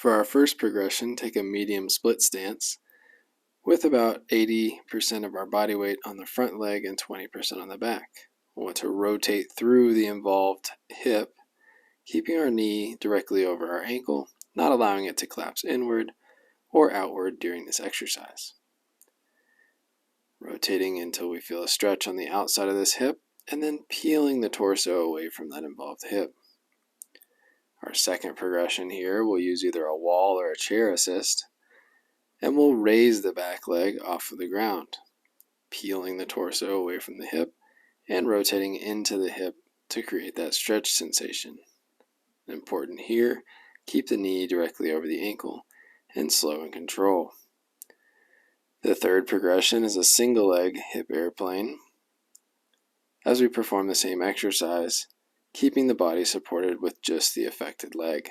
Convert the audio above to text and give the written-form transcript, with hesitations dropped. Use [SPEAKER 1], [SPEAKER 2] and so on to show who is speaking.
[SPEAKER 1] For our first progression, take a medium split stance with about 80% of our body weight on the front leg and 20% on the back. We want to rotate through the involved hip, keeping our knee directly over our ankle, not allowing it to collapse inward or outward during this exercise. Rotating until we feel a stretch on the outside of this hip, and then peeling the torso away from that involved hip. Our second progression here, we'll use either a wall or a chair assist, and we'll raise the back leg off of the ground, peeling the torso away from the hip and rotating into the hip to create that stretch sensation. Important here, keep the knee directly over the ankle and slow and control. The third progression is a single leg hip airplane. As we perform the same exercise, keeping the body supported with just the affected leg.